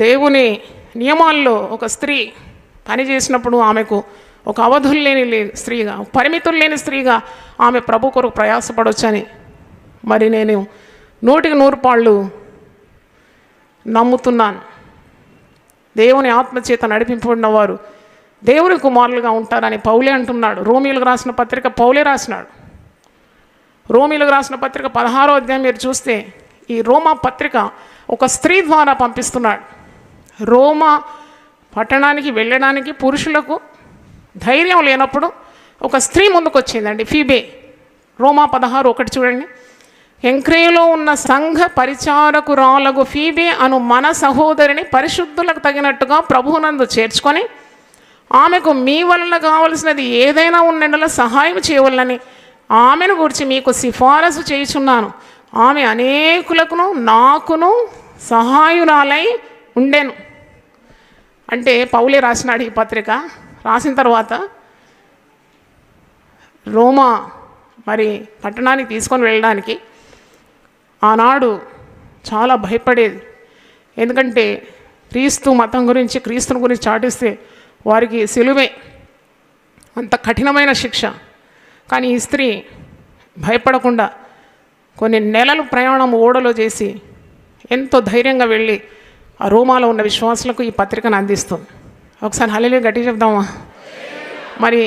దేవుని నియమాల్లో ఒక స్త్రీ పని చేసినప్పుడు ఆమెకు ఒక అవధులు లేని స్త్రీగా, పరిమితులు లేని స్త్రీగా ఆమె ప్రభు కొరకు ప్రయాసపడవచ్చని మరి నేను 100% నమ్ముతున్నాను. దేవుని ఆత్మచేత నడిపింపబడిన వారు దేవుని కుమారులుగా ఉంటారని పౌలే అంటున్నాడు. రోమీలకు రాసిన పత్రిక పౌలే రాసినాడు. రోమీలకు రాసిన పత్రిక 16వ అధ్యాయం మీరు చూస్తే ఈ రోమా పత్రిక ఒక స్త్రీ ద్వారా పంపిస్తున్నాడు. రోమా పట్టణానికి వెళ్ళడానికి పురుషులకు ధైర్యం లేనప్పుడు ఒక స్త్రీ ముందుకు వచ్చిందండి, ఫీబే. రోమా 16:1 చూడండి. ఎంక్రేలో ఉన్న సంఘ పరిచారకురాలగు ఫీబే అను మన సహోదరిని పరిశుద్ధులకు తగినట్టుగా ప్రభువునందు చేర్చుకొని ఆమెకు మీ వలన కావలసినది ఏదైనా ఉన్నలా సహాయం చేయవలనని ఆమెను గురించి మీకు సిఫారసు చేయుచున్నాను. ఆమె అనేకులకును నాకును సహాయురాలై ఉండెను. అంటే పౌలే రాసినాడు ఈ పత్రిక. రాసిన తర్వాత రోమా మరి పట్టణానికి తీసుకొని వెళ్ళడానికి ఆనాడు చాలా భయపడేది. ఎందుకంటే క్రీస్తు మతం గురించి, క్రీస్తుని గురించి చాటిస్తే వారికి సిలువే, అంత కఠినమైన శిక్ష. కానీ ఈ స్త్రీ భయపడకుండా కొన్ని నెలలు ప్రయాణం ఓడలో చేసి ఎంతో ధైర్యంగా వెళ్ళి ఆ రోమాలో ఉన్న విశ్వాసులకు ఈ పత్రికను అందిస్తుంది. ఒకసారి హల్లెలూయా గట్టిగా చెప్దామా? మరి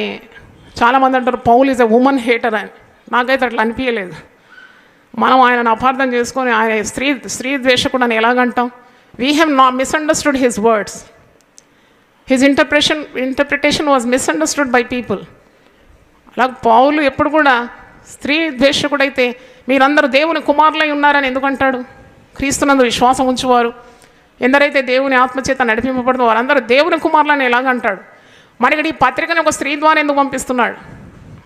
చాలామంది అంటారు Paul is a women hater అని. నాకైతే అట్లా అనిపించలేదు. మనం ఆయనను అపార్థం చేసుకొని ఆయన స్త్రీ ద్వేషకుడు అని ఎలాగంటాం? We have not misunderstood his words. His interpretation was misunderstood by people. అలా పౌలు ఎప్పుడు కూడా స్త్రీ ద్వేషకుడైతే మీరందరూ దేవుని కుమారులై ఉన్నారని ఎందుకంటాడు? క్రీస్తునందు విశ్వాసం ఉంచువారు, ఎందరైతే దేవుని ఆత్మచేత నడిపింపబడుతూ వారందరూ దేవుని కుమారులని ఎలాగంటాడు? మరి ఇక్కడ ఈ పత్రికని ఒక స్త్రీ ద్వారా ఎందుకు పంపిస్తున్నాడు?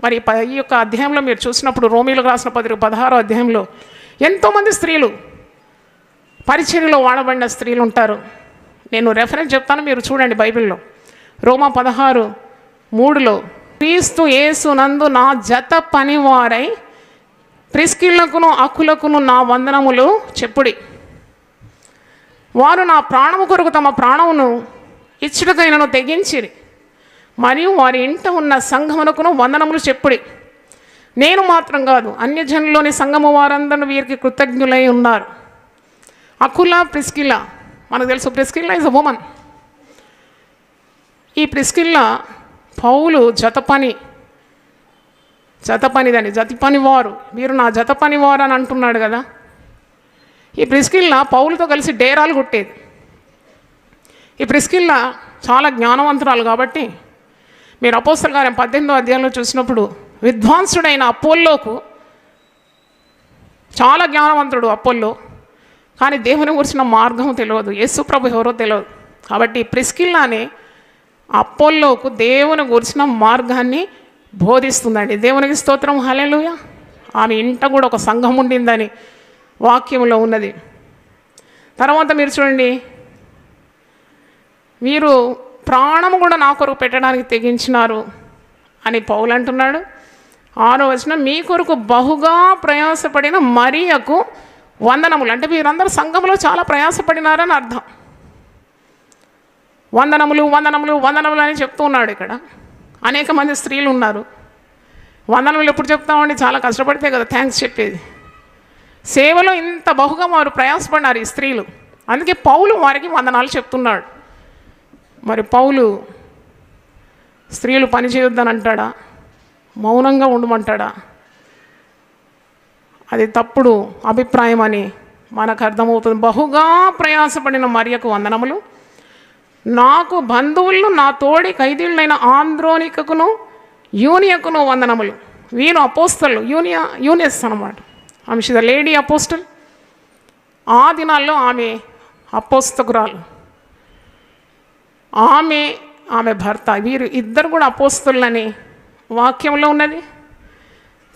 మరి ఈ యొక్క అధ్యాయంలో మీరు చూసినప్పుడు రోమీలకు రాసిన పత్రిక 16వ అధ్యాయంలో ఎంతోమంది స్త్రీలు, పరిచర్యలో వాడబడిన స్త్రీలు ఉంటారు. నేను రెఫరెన్స్ చెప్తాను, మీరు చూడండి బైబిల్లో. రోమా 16:3 క్రీస్తు యేసునందు నా జత పనివారై ప్రిస్కిల్లకును అకులకును నా వందనములు చెప్పుడి. వారు నా ప్రాణము కొరకు తమ ప్రాణమును ఇచ్చుటకైనను తెగించిరి, మరియు వారి ఇంట ఉన్న సంఘమునకును వందనములు చెప్పుడి. నేను మాత్రం కాదు, అన్యజనులోని సంఘము వారందరూ వీరికి కృతజ్ఞులై ఉన్నారు. అకుల, ప్రిస్కిల్లా, మనకు తెలుసు ప్రిస్కిల్లా ఈజ్ అ వుమన్. ఈ ప్రిస్కిల్లా పౌలు జతపనివారు, మీరు నా జతపనివారు అని అంటున్నాడు కదా. ఈ ప్రిస్కిల్లా పౌలుతో కలిసి డేరాలు కొట్టేది. ఈ ప్రిస్కిల్లా చాలా జ్ఞానవంతురాలు కాబట్టి మీరు అపోస్తలుల కార్యం 18వ అధ్యాయంలో చూసినప్పుడు విద్వాంసుడైన అపోల్లోకు, చాలా జ్ఞానవంతుడు అపోల్లో, కానీ దేవుని గురించిన మార్గం తెలియదు, యేసు ప్రభు ఎవరో తెలియదు. కాబట్టి ప్రిస్కిల్లానే అపోల్లోకు దేవుని గురించిన మార్గాన్ని బోధిస్తుందండి. దేవునికి స్తోత్రం, హల్లెలూయా. ఆమె ఇంట కూడా ఒక సంఘం ఉండిందని వాక్యంలో ఉన్నది. తర్వాత మీరు చూడండి, మీరు ప్రాణం కూడా నా కొరకు పెట్టడానికి తెగించినారు అని పౌలు అంటున్నాడు. 6వ వచనం, మీ కొరకు బహుగా ప్రయాసపడిన మరియకు వందనములు. అంటే మీరందరూ సంఘంలో చాలా ప్రయాసపడినారని అర్థం. వందనములు వందనములు వందనములు అని చెప్తూ ఉన్నాడు. ఇక్కడ అనేక మంది స్త్రీలు ఉన్నారు. వందనములు ఎప్పుడు చెప్తామండి? చాలా కష్టపడితే కదా థ్యాంక్స్ చెప్పేది. సేవలో ఇంత బహుగా వారు ప్రయాసపడినారు ఈ స్త్రీలు. అందుకే పౌలు వారికి వందనాలు చెప్తున్నాడు. మరి పౌలు స్త్రీలు పని చేయొద్దని అంటాడా? మౌనంగా ఉండమంటాడా? అది తప్పుడు అభిప్రాయం అని మనకు అర్థమవుతుంది. బహుగా ప్రయాసపడిన మరియకు వందనములు, నాకు బంధువులను నా తోడి ఖైదీలైన ఆంద్రోనికకును యూనియకును వందనములు. వీరు అపోస్తలు, యూనియస్ అన్నమాట. ఆమె షీ ద లేడీ అపోస్టల్. ఆ దినాల్లో ఆమె అపోస్తకురాలు, ఆమె భర్త, వీరు ఇద్దరు కూడా అపోస్తలులని వాక్యంలో ఉన్నది.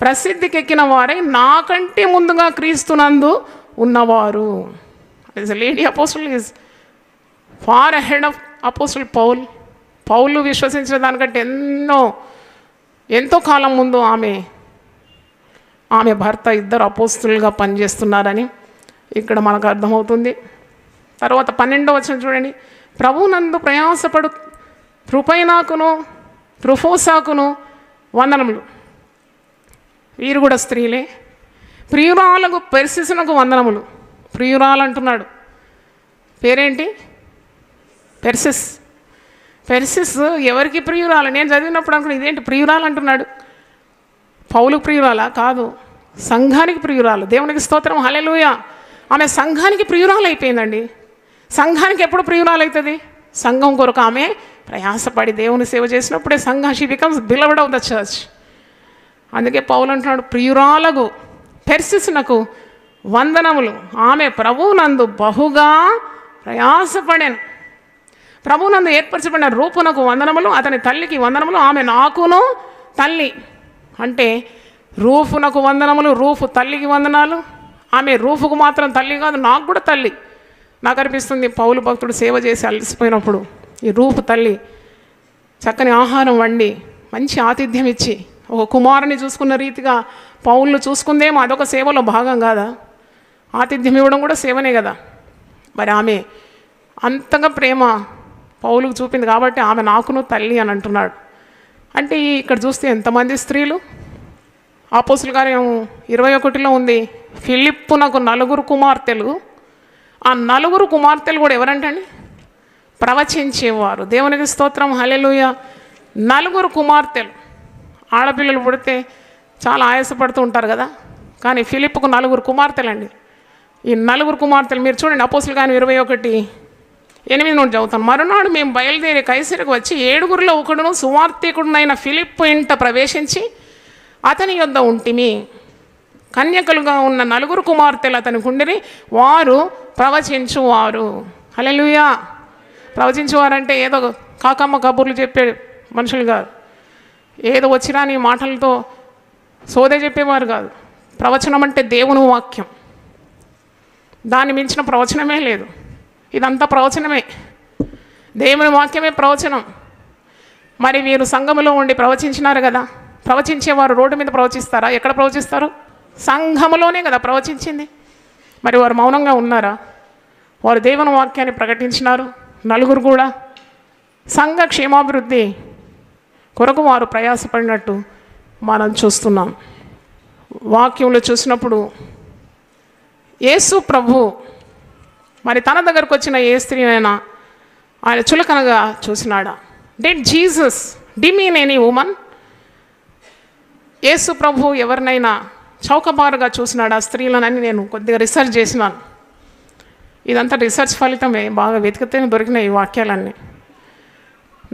ప్రసిద్ధికెక్కిన వారై నాకంటే ముందుగా క్రీస్తునందు ఉన్నవారు. Lady apostle is far ahead of apostle Paul విశ్వసించిన దానికంటే ఎంతో కాలం ముందు ఆమె భర్త ఇద్దరు అపోస్తులుగా పనిచేస్తున్నారని ఇక్కడ మనకు అర్థమవుతుంది. తర్వాత 12వ వచనం చూడండి. ప్రభువునందు ప్రయాసపడు త్రుపైనాకును త్రుఫోసాకును వందనములు. వీరు కూడా స్త్రీలే. ప్రియురాలకు పెర్సిసునకు వందనములు. ప్రియురాలు అంటున్నాడు. పేరేంటి? పెర్సిస్. పెర్సిస్ ఎవరికి ప్రియురాలు? నేను చదివినప్పుడు అనుకున్నా ఇదేంటి ప్రియురాలు అంటున్నాడు. పౌలుకు ప్రియురాలా? కాదు, సంఘానికి ప్రియురాలు. దేవునికి స్తోత్రం, హల్లెలూయా. ఆమె సంఘానికి ప్రియురాలు అయిపోయిందండి. సంఘానికి ఎప్పుడు ప్రియురాలు అవుతుంది? సంఘం కొరకు ఆమె ప్రయాసపడి దేవుని సేవ చేసినప్పుడే సంఘం she becomes beloved of the church. అందుకే పౌలు అంటున్నాడు, ప్రియురాలకు పెర్సిసునకు వందనములు. ఆమె ప్రభువునందు బహుగా ప్రయాసపడాను. ప్రభువునందు ఏర్పరచబడిన రూపునకు వందనములు, అతని తల్లికి వందనములు. ఆమె నాకును తల్లి. అంటే రూఫునకు వందనములు, రూఫు తల్లికి వందనాలు. ఆమె రూఫుకు మాత్రం తల్లి కాదు, నాకు కూడా తల్లి. నాకు అనిపిస్తుంది పౌలు భక్తుడు సేవ చేసి అలసిపోయినప్పుడు ఈ రూఫు తల్లి చక్కని ఆహారం వండి మంచి ఆతిథ్యం ఇచ్చి ఒక కుమారుని చూసుకున్న రీతిగా పౌలు చూసుకుందేమో అదొక సేవలో భాగం కాదా? ఆతిథ్యం ఇవ్వడం కూడా సేవనే కదా. మరి ఆమె అంతగా ప్రేమ పౌలుకు చూపింది కాబట్టి ఆమె నాకును తల్లి అని అంటున్నాడు. అంటే ఇక్కడ చూస్తే ఎంతమంది స్త్రీలు? అపోస్తలుల కార్యం 21లో ఉంది, ఫిలిప్పునకు 4 కుమార్తెలు. ఆ 4 కుమార్తెలు కూడా ఎవరంటండి? ప్రవచించేవారు. దేవునికి స్తోత్రం, హల్లెలూయా. 4 కుమార్తెలు. ఆడపిల్లలు పుడితే చాలా ఆయాసపడుతూ ఉంటారు కదా, కానీ ఫిలిప్పుకు 4 కుమార్తెలండి. ఈ 4 కుమార్తెలు మీరు చూడండి. అపోస్తలుల కార్యం 21:8 నుండి చదువుతాను. మరునాడు మేము బయలుదేరి కైసరుకు వచ్చి 7గురిలో ఒకడును సువార్తికుడునైన ఫిలిప్పు ఇంట ప్రవేశించి అతని యొద్ద ఉంటిమి. కన్యకలుగా ఉన్న 4 కుమార్తెలు అతనికి ఉండిరి, వారు ప్రవచించువారు. హల్లెలూయా. ప్రవచించేవారంటే ఏదో కాకమ్మ కబుర్లు చెప్పే మనుషులు కాదు, ఏదో వచ్చిరాని మాటలతో సోదే చెప్పేవారు కాదు. ప్రవచనం అంటే దేవుని వాక్యం, దాన్ని మించిన ప్రవచనమే లేదు. ఇదంతా ప్రవచనమే, దేవుని వాక్యమే ప్రవచనం. మరి వీరు సంఘములో ఉండి ప్రవచించినారు కదా. ప్రవచించేవారు రోడ్డు మీద ప్రవచిస్తారా? ఎక్కడ ప్రవచిస్తారు? సంఘములోనే కదా ప్రవచించింది. మరి వారు మౌనంగా ఉన్నారా? వారు దేవుని వాక్యాన్ని ప్రకటించినారు. 4 కూడా సంఘ క్షేమాభివృద్ధి కొరకు వారు ప్రయాసపడినట్టు మనం చూస్తున్నాం. వాక్యంలో చూసినప్పుడు యేసు ప్రభు మరి తన దగ్గరకు వచ్చిన ఏ స్త్రీనైనా ఆయన చులకనగా చూసినాడా? Did Jesus demean any woman? యేసు ప్రభు ఎవరినైనా చౌకబారుగా చూసినాడా స్త్రీలనని నేను కొద్దిగా రీసెర్చ్ చేసినాను. ఇదంతా రీసెర్చ్ ఫలితమే, బాగా వెతికితేనే దొరికిన ఈ వాక్యాలన్నీ.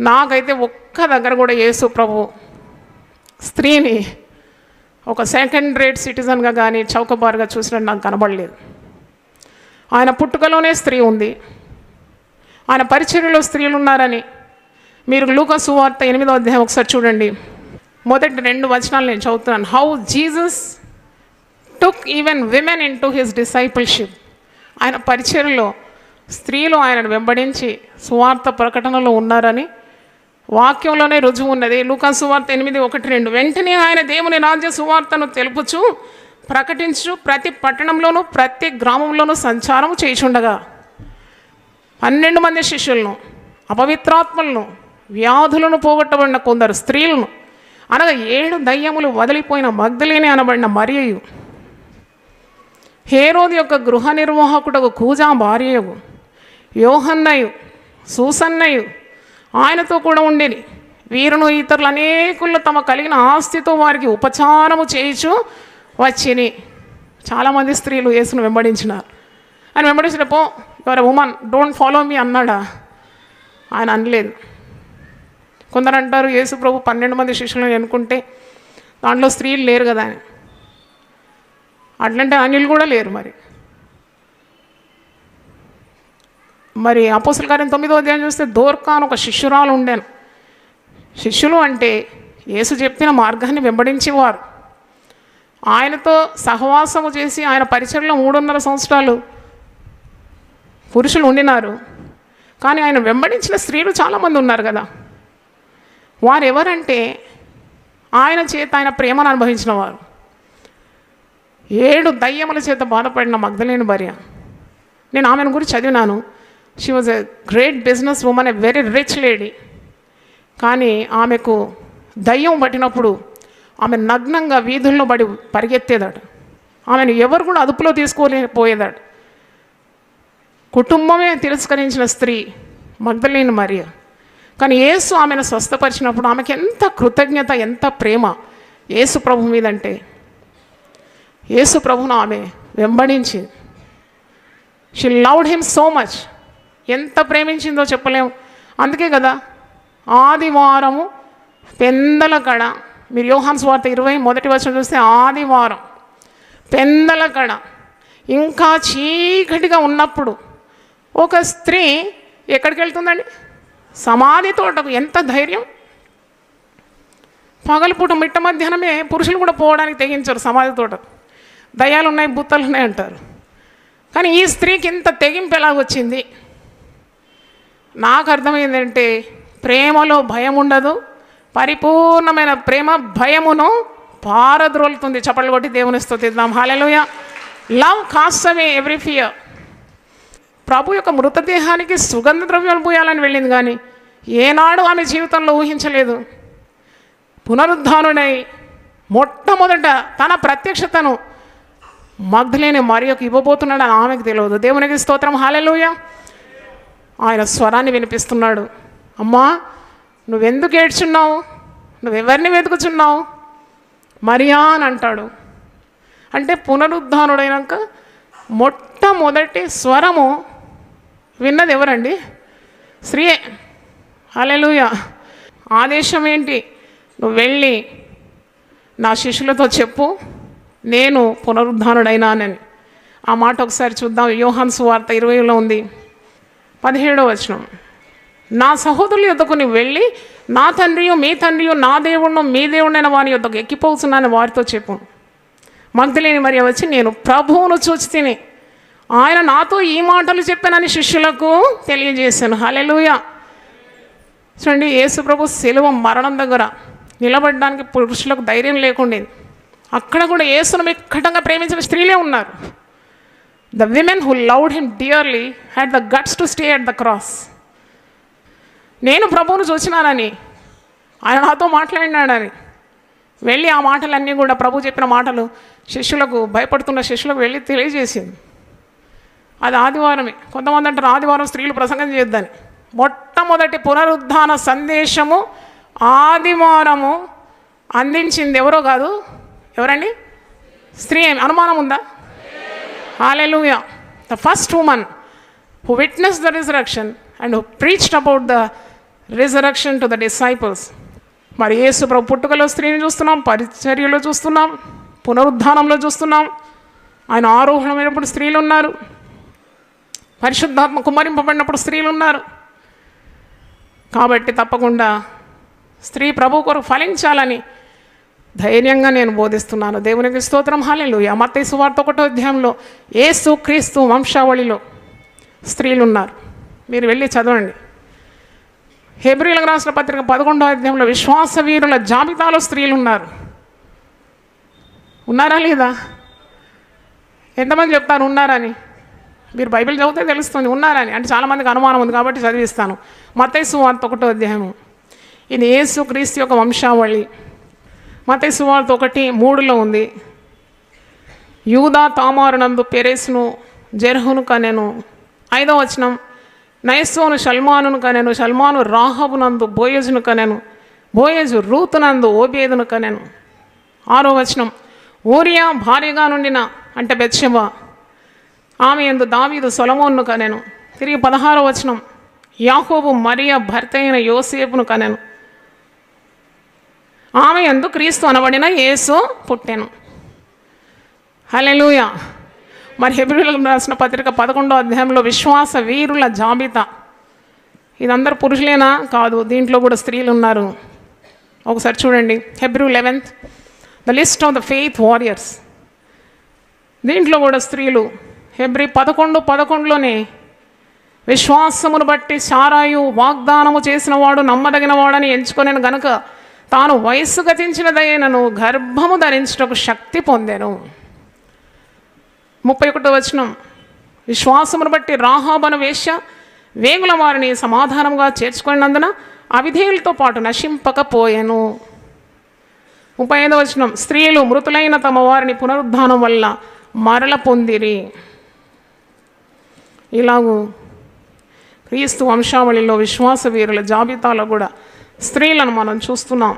నాకైతే ఒక్క దగ్గర కూడా యేసు ప్రభు స్త్రీని ఒక సెకండ్ రేట్ సిటిజన్గా కానీ చౌకబారుగా చూసినట్టు నాకు కనబడలేదు. ఆయన పుట్టుకలోనే స్త్రీ ఉంది, ఆయన పరిచర్యలో స్త్రీలు ఉన్నారని మీరు లూకా సువార్త 8వ అధ్యాయం ఒకసారి చూడండి. మొదటి 2 వచనాలు నేను చదువుతున్నాను. How Jesus took even women in to his discipleship. ఆయన పరిచర్యలో స్త్రీలు ఆయనను వెంబడించి సువార్త ప్రకటనలో ఉన్నారని వాక్యంలోనే రుజువు ఉన్నది. లూకా సువార్త 8:1-2. వెంటనే ఆయన దేవుని రాజ్య సువార్తను తెలుపుచు ప్రకటించు ప్రతి పట్టణంలోనూ ప్రతి గ్రామంలోనూ సంచారం చేయుచుండగా 12 మంది శిష్యులను, అపవిత్రాత్మలను, వ్యాధులను పోగొట్టబడిన కొందరు స్త్రీలను, అనగా 7 దయ్యములు వదిలిపోయిన మగ్దలేనే అనబడిన మరియయు, హేరోదు యొక్క గృహ నిర్వాహకుడకు కూజా భార్యయు, యోహన్నయు, సూసన్నయు ఆయనతో కూడా ఉండేది. వీరును ఇతరులు అనేకులు తమ కలిగిన ఆస్తితో వారికి ఉపచారము చేయించు వచ్చిని. చాలామంది స్త్రీలు యేసును వెంబడించినారు. ఆయన వెంబడించినపో your woman don't follow me అన్నాడా? ఆయన అనలేదు. కొందరు అంటారు యేసు ప్రభు 12 మంది శిష్యులను ఎన్నుకుంటే దాంట్లో స్త్రీలు లేరు కదా అని. అట్లంటే అన్యులు కూడా లేరు. మరి అపోస్తలుల కార్యం 9వ అధ్యాయం చూస్తే దోర్కా అని ఒక శిష్యురాలు ఉండేను. శిష్యులు అంటే యేసు చెప్పిన మార్గాన్ని వెంబడించేవారు. ఆయనతో సహవాసము చేసి ఆయన పరిచర్యలో 3.5 సంవత్సరాలు పురుషులు ఉండినారు. కానీ ఆయన వెంబడించిన స్త్రీలు చాలామంది ఉన్నారు కదా. వారు ఎవరంటే ఆయన చేత ఆయన ప్రేమను అనుభవించిన వారు. 7 దయ్యముల చేత బాధపడిన మగ్దలేని భార్య. నేను ఆమెను గురించి చదివినాను. She was a great business women, a very rich lady. కానీ ఆమెకు దయ్యం పట్టినప్పుడు ఆమె నగ్నంగా వీధుల్లో పడి పరిగెత్తేదాడు. ఆమెను ఎవరు కూడా అదుపులో తీసుకోలేకపోయేదాడు. కుటుంబమే తిరస్కరించిన స్త్రీ మగ్దలేని మరియ. కానీ యేసు ఆమెను స్వస్థపరిచినప్పుడు ఆమెకి ఎంత కృతజ్ఞత, ఎంత ప్రేమ యేసు ప్రభు మీదంటే. యేసు ప్రభును ఆమె వెంబడించింది. She loved him so much. ఎంత ప్రేమించిందో చెప్పలేము. అందుకే కదా ఆదివారము పెందల కడ, మీరు యోహాను సువార్త 20 చూస్తే ఆదివారం పెందల కడ ఇంకా చీకటిగా ఉన్నప్పుడు ఒక స్త్రీ ఎక్కడికి వెళ్తుందండి? సమాధి తోటకు. ఎంత ధైర్యం! పగలపూట మిట్ట మధ్యాహ్నమే పురుషులు కూడా పోవడానికి తెగించారు సమాధి తోటకు. దయ్యాలు ఉన్నాయి, బుత్తలు ఉన్నాయి అంటారు. కానీ ఈ స్త్రీకి ఇంత తెగింపు ఎలాగొచ్చింది? నాకు అర్థమైందంటే ప్రేమలో భయం ఉండదు. పరిపూర్ణమైన ప్రేమ భయమును పారద్రోలుతుంది. చప్పట్లు కొట్టి దేవుని స్తుతిద్దాం. హల్లెలూయా. లవ్ కాస్ట్స్ అవే ఎవ్రీ ఫియర్. ప్రభు యొక్క మృతదేహానికి సుగంధ ద్రవ్యాలు పూయాలని వెళ్ళింది, కానీ ఏనాడు ఆమె జీవితంలో ఊహించలేదు పునరుద్ధానుడై మొట్టమొదట తన ప్రత్యక్షతను మగ్దలేని మరియకు ఇవ్వబోతున్నాడని ఆమెకు తెలియదు. దేవునికి స్తోత్రం. హల్లెలూయా. ఆయన స్వరాన్ని వినిపిస్తున్నాడు. అమ్మా, నువ్వెందుకు ఏడ్చున్నావు? నువ్వెవరిని వెతుకుచున్నావు? మరియా అని అంటాడు. అంటే పునరుద్ధానుడైనాక మొట్టమొదటి స్వరము విన్నది ఎవరండి? స్త్రీయే. హల్లెలూయా. ఆదేశం ఏంటి? నువ్వు వెళ్ళి నా శిష్యులతో చెప్పు, నేను పునరుద్ధానుడైనానని. ఆ మాట ఒకసారి చూద్దాం. యోహాను సువార్త 20 ఉంది, 17వ వచనం. నా సహోదరుల యొద్దకు నువ్వు వెళ్ళి నా తండ్రియు మీ తండ్రియు నా దేవుడును మీ దేవుడైన వాని యొద్దకు ఎక్కిపోతున్నానని వారితో చెప్పు. మగ్దలేని మరియ వచ్చి, నేను ప్రభువును చూచి తిని ఆయన నాతో ఈ మాటలు చెప్పానని శిష్యులకు తెలియజేశాను. హల్లెలూయా. చూడండి, యేసు ప్రభు శిలువ మరణం దగ్గర నిలబడడానికి పురుషులకు ధైర్యం లేకుండేది. అక్కడ కూడా యేసును మిక్కటంగా ప్రేమించిన స్త్రీలే ఉన్నారు. The women who loved him dearly had the guts to stay at the cross. నేను ప్రభువును చూసినానని, ఆయన నాతో మాట్లాడినాడని వెళ్ళి ఆ మాటలన్నీ కూడా ప్రభు చెప్పిన మాటలు శిష్యులకు, భయపడుతున్న శిష్యులకు వెళ్ళి తెలియజేసింది. అది ఆదివారమే. కొంతమంది అంటారు ఆదివారం స్త్రీలు ప్రసంగం చేద్దని. మొట్టమొదటి పునరుద్ధాన సందేశము ఆదివారము అందించింది ఎవరో కాదు. ఎవరండి? స్త్రీ. అనుమానం ఉందా? Hallelujah. The first woman who witnessed the resurrection and who preached about the resurrection to the disciples. మరి యేసు ప్రభు పుట్టుకలో స్త్రీని చూస్తున్నాం, పరిచర్యలో చూస్తున్నాం, పునరుద్ధానంలో చూస్తున్నాం. ఆయన ఆరోహణమైనప్పుడు స్త్రీలు ఉన్నారు, పరిశుద్ధాత్మ కుమ్మరింపబడినప్పుడు స్త్రీలు ఉన్నారు. కాబట్టి తప్పకుండా స్త్రీ ప్రభు కొరకు ఫలించాలని ధైర్యంగా నేను బోధిస్తున్నాను. దేవునికి స్తోత్రం. హల్లెలూయా. మత్తయి సువార్త 1వ అధ్యాయంలో యేసు క్రీస్తు వంశావళిలో స్త్రీలు ఉన్నారు. మీరు వెళ్ళి చదవండి. హెబ్రీయులకు రాసిన పత్రిక 11వ అధ్యాయంలో విశ్వాస వీరుల జాబితాలో స్త్రీలు ఉన్నారు. ఉన్నారా లేదా? ఎంతమంది చెప్తారు ఉన్నారని? మీరు బైబిల్ చదివితే తెలుస్తుంది ఉన్నారని. అంటే చాలామందికి అనుమానం ఉంది కాబట్టి చదివిస్తాను. మత్తయి సువార్త 1వ అధ్యాయము. ఇది యేసు క్రీస్తు యొక్క వంశావళి. మత్తయి సువార్త 1:3 ఉంది. యూదా తామారునందు పెరెస్ను జెరహును కనెను. 5వ వచనం. నయస్సోను షల్మానును కనెను. షల్మాను రాహబునందు బోయజును కనెను. బోయజు రూతునందు ఓబేదును కనెను. 6వ వచనం. ఊరియా భార్యగా నుండిన, అంటే బెత్షెబ, ఆమె యందు దావీదు సొలొమోనును కనెను. తిరిగి 16వ వచనం. యాకోబు మరియ భర్త అయిన యోసేపును కనెను. ఆమె యందు క్రీస్తు అనబడిన యేసు పుట్టెను. హల్లెలూయా. మరి హెబ్రీయులకు రాసిన పత్రిక 11వ అధ్యాయంలో విశ్వాస వీరుల జాబితా. ఇదందరూ పురుషులేనా? కాదు, దీంట్లో కూడా స్త్రీలు ఉన్నారు. ఒకసారి చూడండి. Hebrew 11th, the list of the faith warriors. దీంట్లో కూడా స్త్రీలు. హెబ్రీ 11:11లోనే విశ్వాసమును బట్టి శారాయు వాగ్దానము చేసిన వాడు నమ్మదగిన వాడని ఎంచుకొనెను గనుక తాను వయస్సు గతించినదైనను గర్భము ధరించుటకు శక్తి పొందెను. 31వ వచనం. విశ్వాసమును బట్టి రాహాబను వేశ్య వేగుల వారిని సమాధానంగా చేర్చుకున్నందున అవిధేయులతో పాటు నశింపకపోయెను. 35వ వచనం, స్త్రీలు మృతులైన తమ వారిని పునరుద్ధానం వల్ల మరల పొందిరి. ఇలాగూ క్రీస్తు వంశావళిలో విశ్వాస వీరుల జాబితాలో కూడా స్త్రీలను మనం చూస్తున్నాం.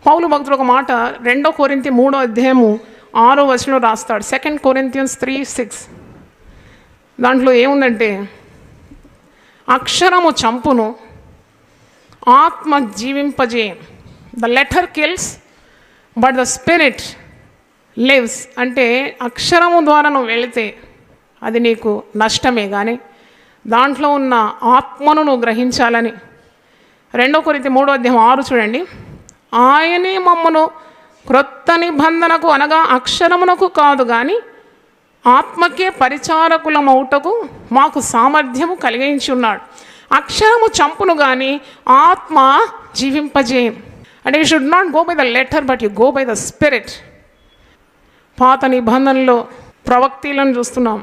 పౌలు భక్తుడు ఒక మాట 2 కొరింథీ 3వ అధ్యాయము 6వ వచనంలో రాస్తాడు. 2 Corinthians 3:6. దాంట్లో ఏముందంటే, అక్షరము చంపును, ఆత్మ జీవింపజేయను. The letter kills but the spirit lives. అంటే అక్షరము ద్వారా నువ్వు వెళితే అది నీకు నష్టమే, కానీ దాంట్లో ఉన్న ఆత్మను నువ్వు గ్రహించాలని 2 కొరింథీ 3వ అధ్యాయం 6 చూడండి. ఆయనే మమ్మను క్రొత్త నిబంధనకు అనగా అక్షరమునకు కాదు కానీ ఆత్మకే పరిచారకులమౌటకు మాకు సామర్థ్యము కలిగించి ఉన్నాడు. అక్షరము చంపును కానీ ఆత్మ జీవింపజేయను. అంటే you should not go by the letter but you go by the spirit. పాత నిబంధనలో ప్రవక్తలను చూస్తున్నాం.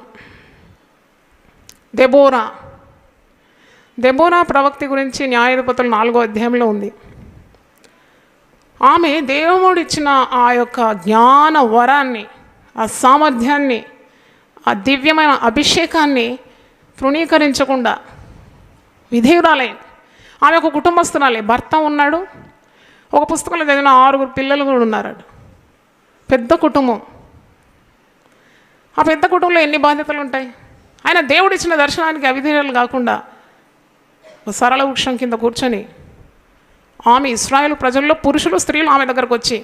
దెబోరా ప్రవక్తి గురించి న్యాయాధిపతులు 4వ అధ్యాయంలో ఉంది. ఆమె దేవుడిచ్చిన ఆ యొక్క జ్ఞాన వరాన్ని, ఆ సామర్థ్యాన్ని, ఆ దివ్యమైన అభిషేకాన్ని తృణీకరించకుండా విధేయురాలైంది. ఆమె ఒక కుటుంబస్తురాలే. భర్త ఉన్నాడు, ఒక పుస్తకంలో చదివిన 6 పిల్లలు కూడా ఉన్నారు. పెద్ద కుటుంబం. ఆ పెద్ద కుటుంబంలో ఎన్ని బాధ్యతలు ఉంటాయి. ఆయన దేవుడిచ్చిన దర్శనానికి అవిధేయులు కాకుండా సరళ వృక్షం కింద కూర్చొని ఆమె ఇశ్రాయేలు ప్రజల్లో పురుషులు స్త్రీలు ఆమె దగ్గరకు వచ్చి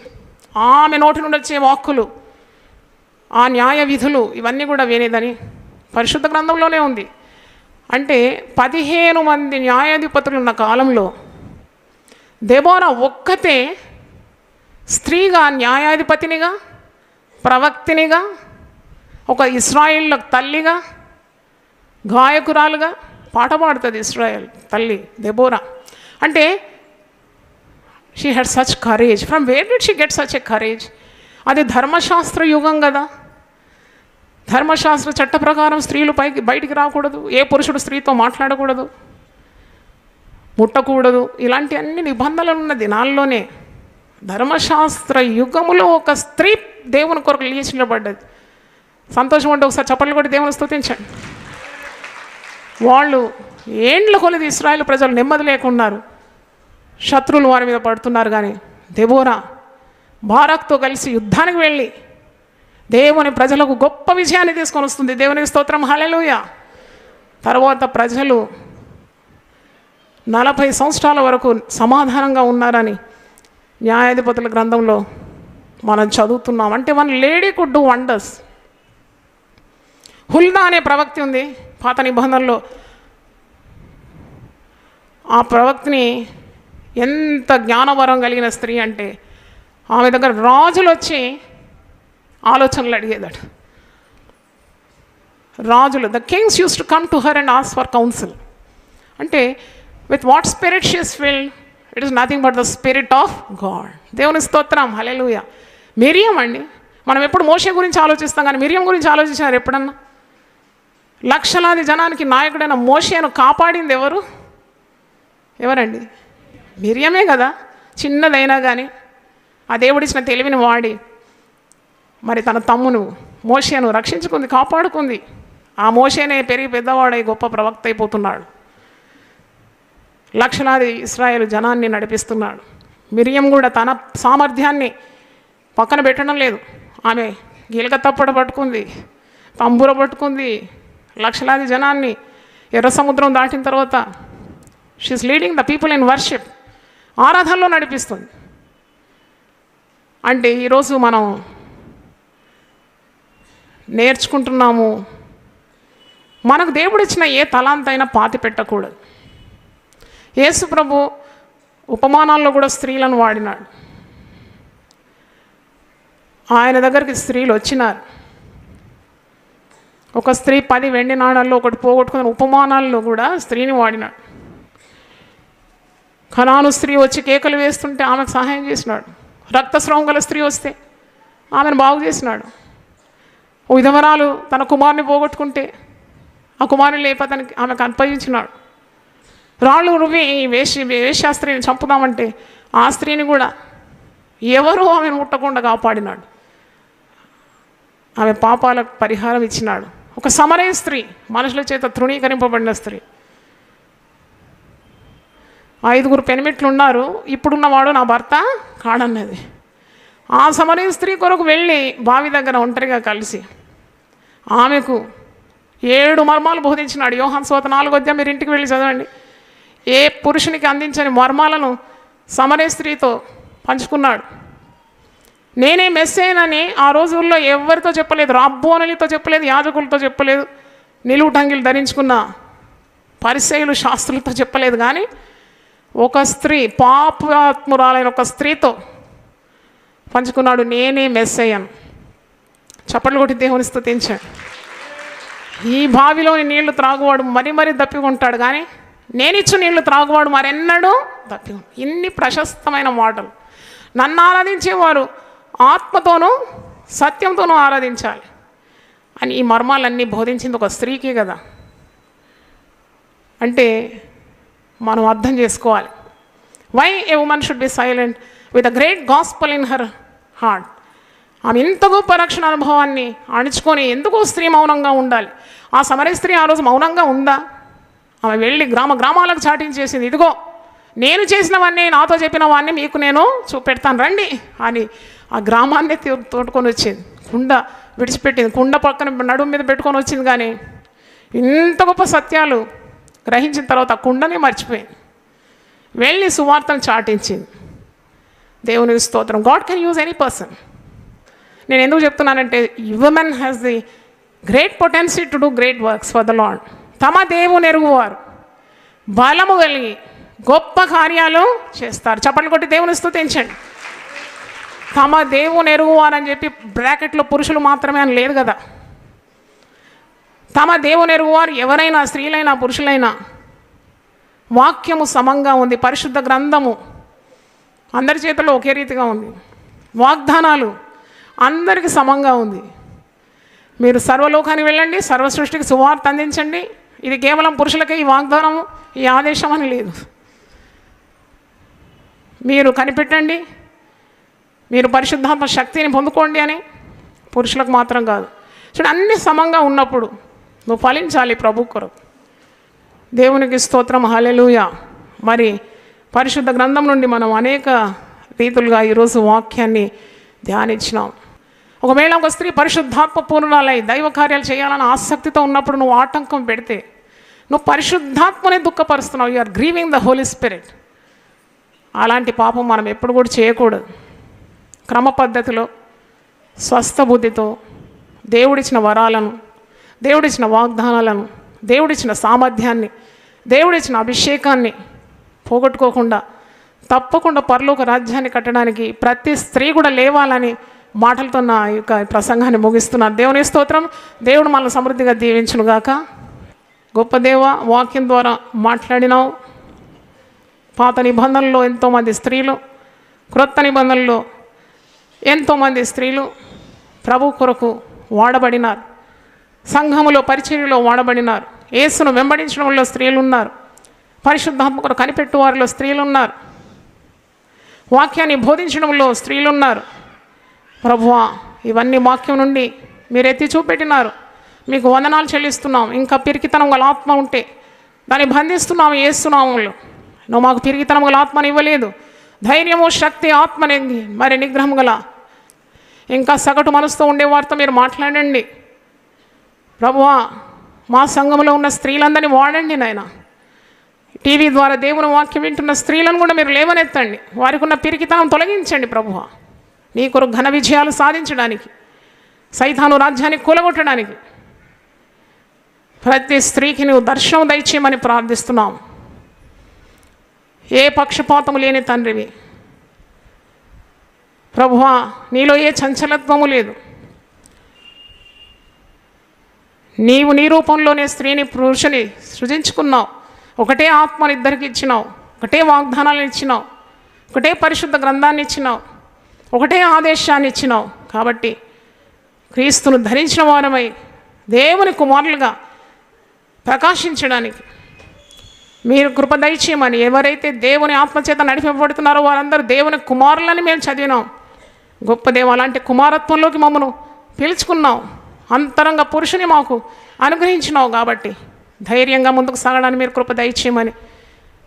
ఆమె నోటి నుండి వచ్చే వాక్కులు, ఆ న్యాయ విధులు ఇవన్నీ కూడా వినేదని పరిశుద్ధ గ్రంథంలోనే ఉంది. అంటే 15 మంది న్యాయాధిపతులు ఉన్న కాలంలో దెబోరా ఒక్కతే స్త్రీగా న్యాయాధిపతినిగా, ప్రవక్తినిగా, ఒక ఇశ్రాయేలు తల్లిగా, గాయకురాలుగా పాట పాడుతుంది. ఇశ్రాయేల్ తల్లి దెబోరా. అంటే she had such courage. From where did she get such a courage? అది ధర్మశాస్త్ర యుగం కదా. ధర్మశాస్త్ర చట్ట ప్రకారం స్త్రీలు బయటికి రాకూడదు, ఏ పురుషుడు స్త్రీతో మాట్లాడకూడదు, ముట్టకూడదు, ఇలాంటి అన్ని నిబంధనలు ఉన్న దినాల్లోనే ధర్మశాస్త్ర యుగములో ఒక స్త్రీ దేవుని కొరకు లేచి నిలబడ్డది. సంతోషం అంటే ఒకసారి చప్పట్లు కొట్టి దేవుని స్తుతించండి. వాళ్ళు ఏండ్ల కొలది ఇశ్రాయేలు ప్రజలు నెమ్మది లేకున్నారు, శత్రువులు వారి మీద పడుతున్నారు. కానీ దెబోరా బారాక్తో కలిసి యుద్ధానికి వెళ్ళి దేవుని ప్రజలకు గొప్ప విజయాన్ని తీసుకొని వస్తుంది. దేవునికి స్తోత్రం, హల్లెలూయా. తర్వాత ప్రజలు 40 సంవత్సరాల వరకు సమాధానంగా ఉన్నారని న్యాయాధిపతుల గ్రంథంలో మనం చదువుతున్నాం. అంటే one lady could do wonders. Huldah అనే ప్రవక్తి ఉంది పాత నిబంధనలో. ఆ ప్రవక్తిని ఎంత జ్ఞానవరం కలిగిన స్త్రీ అంటే ఆమె దగ్గర రాజులు వచ్చి ఆలోచనలు అడిగేదట. రాజులు, the kings use to come to her and ask for council. అంటే with what spirit she is filled? It is nothing but the spirit of God. దేవుని స్తోత్రం, హల్లెలూయా. మిరియం అండి, మనం ఎప్పుడు మోషే గురించి ఆలోచిస్తాం కానీ మిరియం గురించి ఆలోచించారు ఎప్పుడన్నా? లక్షలాది జనానికి నాయకుడైన మోషేను కాపాడింది ఎవరండి? మిరియమే కదా. చిన్నదైనా కానీ ఆ దేవుడిచ్చిన తెలివిని వాడి మరి తన తమ్మును మోషేను రక్షించుకుంది, కాపాడుకుంది. ఆ మోషేనే పెరిగి పెద్దవాడై గొప్ప ప్రవక్త అయిపోతున్నాడు. లక్షలాది ఇశ్రాయేలు జనాన్ని నడిపిస్తున్నాడు. మిరియం కూడా తన సామర్థ్యాన్ని పక్కన పెట్టడం లేదు. ఆమె గీలక తప్పడ పట్టుకుంది, తంబూర పట్టుకుంది, లక్షలాది జనాన్ని ఎర్ర సముద్రం దాటిన తర్వాత she's leading the people in worship, ఆరాధనలో నడిపిస్తుంది. అంటే ఈరోజు మనం నేర్చుకుంటున్నాము, మనకు దేవుడు ఇచ్చిన ఏ తలాంతైనా పాతి పెట్టకూడదు. యేసు ప్రభు ఉపమానాల్లో కూడా స్త్రీలను వాడినాడు. ఆయన దగ్గరికి స్త్రీలు వచ్చినారు. ఒక స్త్రీ 10 వెండి నాణాల్లో ఒకటి పోగొట్టుకున్న ఉపమానాల్లో కూడా స్త్రీని వాడినాడు. కనాను స్త్రీ వచ్చి కేకలు వేస్తుంటే ఆమెకు సహాయం చేసినాడు. రక్తస్రావం గల స్త్రీ వస్తే ఆమెను బాగు చేసినాడు. విధవరాలు తన కుమారుని పోగొట్టుకుంటే ఆ కుమారుని లేపి ఆమెకు అప్పగించినాడు. రాళ్ళు రువి వేశ్యాస్త్రీని చంపుదామంటే ఆ స్త్రీని కూడా ఎవరూ ఆమెను ముట్టకుండా కాపాడినాడు. ఆమె పాపాలకు పరిహారం ఇచ్చినాడు. ఒక సమరయ స్త్రీ, మనుషుల చేత తృణీకరింపబడిన స్త్రీ. 5 పెనిమిట్లు ఉన్నారు, ఇప్పుడున్నవాడు నా భర్త కాడన్నది. ఆ సమరయ స్త్రీ కొరకు వెళ్ళి బావి దగ్గర ఒంటరిగా కలిసి ఆమెకు 7 మర్మాలు బోధించినాడు. యోహాను సువార్త 4వ అధ్యాయం మీరు ఇంటికి వెళ్ళి చదవండి. ఏ పురుషునికి అందించని మర్మాలను సమరయ స్త్రీతో పంచుకున్నాడు. నేనే మెస్సేనని ఆ రోజుల్లో ఎవరితో చెప్పలేదు, రాబ్బోనులతో చెప్పలేదు, యాజకులతో చెప్పలేదు, నిలువుటంగిలు ధరించుకున్న పరిసయ్యులు శాస్త్రులతో చెప్పలేదు. కానీ ఒక స్త్రీ, పాపాత్మురాలైన ఒక స్త్రీతో పంచుకున్నాడు, నేనే మెస్సయ్యను. చప్పట్లు కొట్టి దేవుని స్తుతించాడు. ఈ బావిలోని నీళ్లు త్రాగువాడు మరీ దప్పికొంటాడు, కానీ నేనిచ్చు నీళ్లు త్రాగువాడు మరెన్నడూ దప్పి. ఇన్ని ప్రశస్తమైన మాటలు. నన్ను ఆరాధించేవారు ఆత్మతోనూ సత్యంతోనూ ఆరాధించాలి అని ఈ మర్మాలన్నీ బోధించింది ఒక స్త్రీకి కదా. అంటే మనం అర్థం చేసుకోవాలి. Why a women should be silent with a great gospel in her heart. ఆమె ఇంత గొప్ప రక్షణ అనుభవాన్ని అణుచుకొని ఎందుకు స్త్రీ మౌనంగా ఉండాలి? ఆ సమరయ స్త్రీ ఆ రోజు మౌనంగా ఉందా? ఆమె వెళ్ళి గ్రామాలకు చాటించేసింది, ఇదిగో నేను చేసినవన్నీ, నాతో చెప్పినవన్నీ మీకు నేను చూపెడతాను రండి అని ఆ గ్రామాన్ని తోడుకొని వచ్చింది. కుండ విడిచిపెట్టింది, కుండ పక్కన నడుము మీద పెట్టుకొని వచ్చింది. కానీ ఇంత గొప్ప సత్యాలు గ్రహించిన తర్వాత ఆ కుండనే మర్చిపోయింది, వెళ్ళి సువార్తను చాటించింది. దేవునికి స్తోత్రం. God can use any person. నేను ఎందుకు చెప్తున్నానంటే women has the great potential to do great works for the lord. తమ దేవుని ఎరుగువారు బలము కలిగి గొప్ప కార్యాలు చేస్తారు. చప్పట్లు కొట్టి దేవుని స్తుతించండి. తమ దేవుని ఎరుగువారని చెప్పి బ్రాకెట్లో పురుషులు మాత్రమే అని లేదు కదా. తమ దేవుని ఎరుగువారు ఎవరైనా, స్త్రీలైనా పురుషులైనా. వాక్యము సమంగా ఉంది. పరిశుద్ధ గ్రంథము అందరి చేతుల్లో ఒకే రీతిగా ఉంది. వాగ్దానాలు అందరికీ సమంగా ఉంది. మీరు సర్వలోకానికి వెళ్ళండి, సర్వ సృష్టికి సువార్త అందించండి. ఇది కేవలం పురుషులకే ఈ వాగ్దానము, ఈ ఆదేశం అని లేదు. మీరు కనిపెట్టండి, మీరు పరిశుద్ధాత్మ శక్తిని పొందుకోండి అని పురుషులకు మాత్రం కాదు. చూడండి, అన్ని సమంగా ఉన్నప్పుడు నువ్వు ఫలించాలి ప్రభు కొరకు. దేవునికి స్తోత్రం. హల్లెలూయా. మరి పరిశుద్ధ గ్రంథం నుండి మనం అనేక రీతులుగా ఈరోజు వాక్యాన్ని ధ్యానించినాం. ఒకవేళ ఒక స్త్రీ పరిశుద్ధాత్మ పూర్ణాలై దైవ కార్యాలు చేయాలని ఆసక్తితో ఉన్నప్పుడు నువ్వు ఆటంకం పెడితే నువ్వు పరిశుద్ధాత్మనే దుఃఖపరుస్తున్నావు. You are grieving the holy spirit. అలాంటి పాపం మనం ఎప్పుడు కూడా చేయకూడదు. క్రమ పద్ధతిలో స్వస్థ బుద్ధితో దేవుడిచ్చిన వరాలను, దేవుడిచ్చిన వాగ్దానాలను, దేవుడిచ్చిన సామర్థ్యాన్ని, దేవుడిచ్చిన అభిషేకాన్ని పోగొట్టుకోకుండా తప్పకుండా పరలోక రాజ్యాన్ని కట్టడానికి ప్రతి స్త్రీ కూడా లేవాలని మాటలతో నా యొక్క ప్రసంగాన్ని ముగిస్తున్నాను. దేవుని స్తోత్రం. దేవుడు మనల్ని సమృద్ధిగా దీవించునుగాక. గొప్ప దేవ, వాక్యం ద్వారా మాట్లాడినావు. పాత నిబంధనల్లో ఎంతోమంది స్త్రీలు, క్రొత్త నిబంధనల్లో ఎంతోమంది స్త్రీలు ప్రభు కొరకు వాడబడినారు. సంఘములో పరిచర్యలో వాడబడినారు. యేసును వెంబడించడంలో స్త్రీలు ఉన్నారు. పరిశుద్ధాత్మ కొరకు కనిపెట్టు వారిలో స్త్రీలు ఉన్నారు. వాక్యాన్ని బోధించడంలో స్త్రీలు ఉన్నారు. ప్రభువా, ఇవన్నీ వాక్యం నుండి మీరు ఎత్తి చూపెట్టినారు. మీకు వందనాలు చెల్లిస్తున్నాం. ఇంకా పిరికితనం గల ఆత్మ ఉంటే దాన్ని బంధిస్తున్నాము యేసునామములో. నువ్వు మాకు పిరికితనం గల ఆత్మని ఇవ్వలేదు. ధైర్యము, శక్తి, ఆత్మనేది మరి నిగ్రహం గల ఇంకా సగటు మనసుతో ఉండేవారితో మీరు మాట్లాడండి ప్రభువా. మా సంఘంలో ఉన్న స్త్రీలందరినీ వాడండి నాయన. టీవీ ద్వారా దేవుని వాక్యం వింటున్న స్త్రీలను కూడా మీరు లేవనెత్తండి. వారికి ఉన్న పిరికితనం తొలగించండి ప్రభువా. నీ కొరకు ఘన విజయాలు సాధించడానికి, సైతాను రాజ్యాన్ని కూలగొట్టడానికి ప్రతి స్త్రీకి నువ్వు దర్శనం దయచేయమని ప్రార్థిస్తున్నాం. ఏ పక్షపాతము లేని తండ్రివి ప్రభువా. నీలో ఏ చంచలత్వము లేదు. నీవు నీ రూపంలోనే స్త్రీని పురుషుని సృజించుకున్నావు. ఒకటే ఆత్మను ఇద్దరికి ఇచ్చినావు. ఒకటే వాగ్దానాలను ఇచ్చినావు. ఒకటే పరిశుద్ధ గ్రంథాన్ని ఇచ్చినావు. ఒకటే ఆదేశాన్ని ఇచ్చినావు. కాబట్టి క్రీస్తును ధరించిన వారమై దేవుని కుమారులుగా ప్రకాశించడానికి మీరు కృప దయచేయమని. ఎవరైతే దేవుని ఆత్మచేత నడిపింపబడుతున్నారో వారందరూ దేవుని కుమారులని మేము చదివినాం. గొప్ప దేవ, అలాంటి కుమారత్వంలోకి మమ్మను పిలుచుకున్నావు. అంతరంగ పురుషుని మాకు అనుగ్రహించినావు కాబట్టి ధైర్యంగా ముందుకు సాగడానికి మీరు కృప దయచేయమని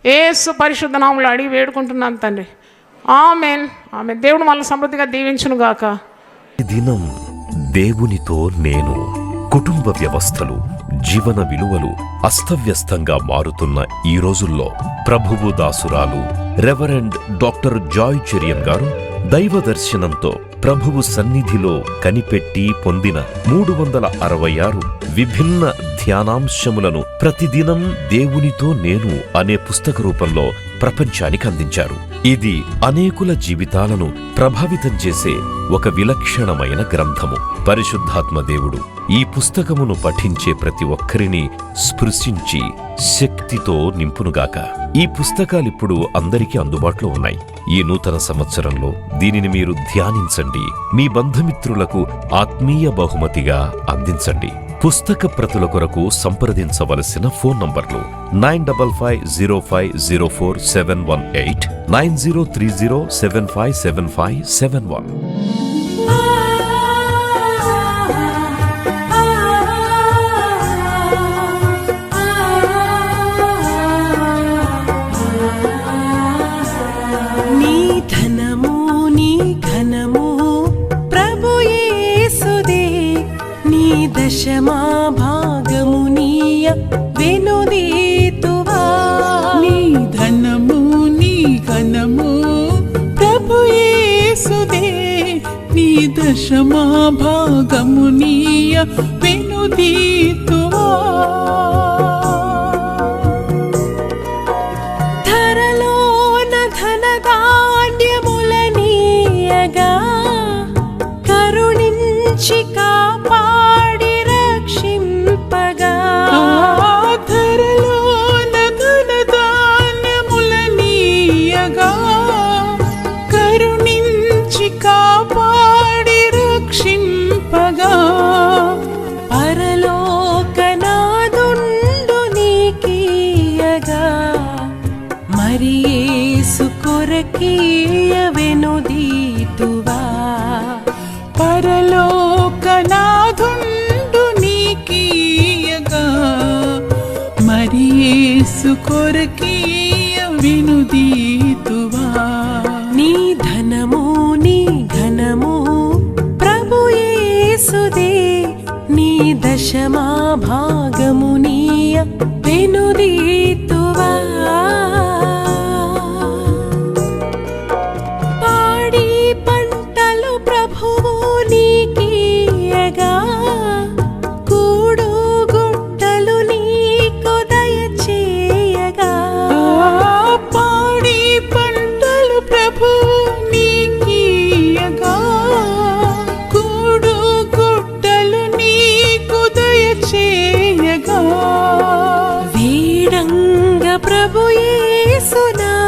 యేసు పరిశుద్ధ నామములో అడిగి వేడుకుంటున్నాను తండ్రి. ఆమేన్, ఆమేన్. దేవుడు మనల్ని సమృద్ధిగా దీవించును గాక. ఈ దినం దేవునితో నేను. కుటుంబ వ్యవస్థలు, జీవన విలువలు అస్తవ్యస్తంగా మారుతున్న ఈ రోజుల్లో ప్రభువు దాసురాలు రెవరెండ్ డాక్టర్ జాయ్ చెరియన్ గారు దైవ దర్శనంతో ప్రభువు సన్నిధిలో కనిపెట్టి పొందిన 366 విభిన్న ధ్యానాంశములను ప్రతిదినం దేవునితో నేను అనే పుస్తక రూపంలో ప్రపంచానికి అందించారు. ఇది అనేకుల జీవితాలను ప్రభావితం చేసే ఒక విలక్షణమైన గ్రంథము. పరిశుద్ధాత్మ దేవుడు ఈ పుస్తకమును పఠించే ప్రతి ఒక్కరిని స్పృశించి శక్తితో నింపునుగాక. ఈ పుస్తకాలిప్పుడు అందరికీ అందుబాటులో ఉన్నాయి. ఈ నూతన సంవత్సరంలో దీనిని మీరు ధ్యానించండి, మీ బంధుమిత్రులకు ఆత్మీయ బహుమతిగా అందించండి. పుస్తక ప్రతుల కొరకు సంప్రదించవలసిన ఫోన్ నంబర్లు 9550504718, 9030757571. దశమా భాగమునీయ వెనుదీతువా. నీ ధనము నీ ఘనము ప్రభు యేసుదే, నీ దశమా భాగమునీయ వెనుదీతువా. ధరలోన ధనధాన్యములనీయగా కరుణించి కాపాడి రక్షింపగా. ధరలోన ధనధాన్యములనీయగా కరుణించి కాపాడి రక్షింపగా. పరలోకనాదుండు నీకీయగా మరి యేసు కొరకీయ వెనుదీతువా. పరలోకనాదుండు నీకీయగా మరి యేసు కొరకీయ వెనుదీతువా. నీ ధనము నీ ఘనము ప్రభు యేసుదే, నీ దశమా భాగమునీయ వెనుదీతువా. పాడి పంటలు ప్రభువు నీకీయగా కూడు గుట్టలు నీకు దయచేయగా. పాడి పంటలు ప్రభువు నీకీయగా కూడు గుట్టలు నీకు దయచేయగా. వీడంగ ప్రభు యేసు నామమున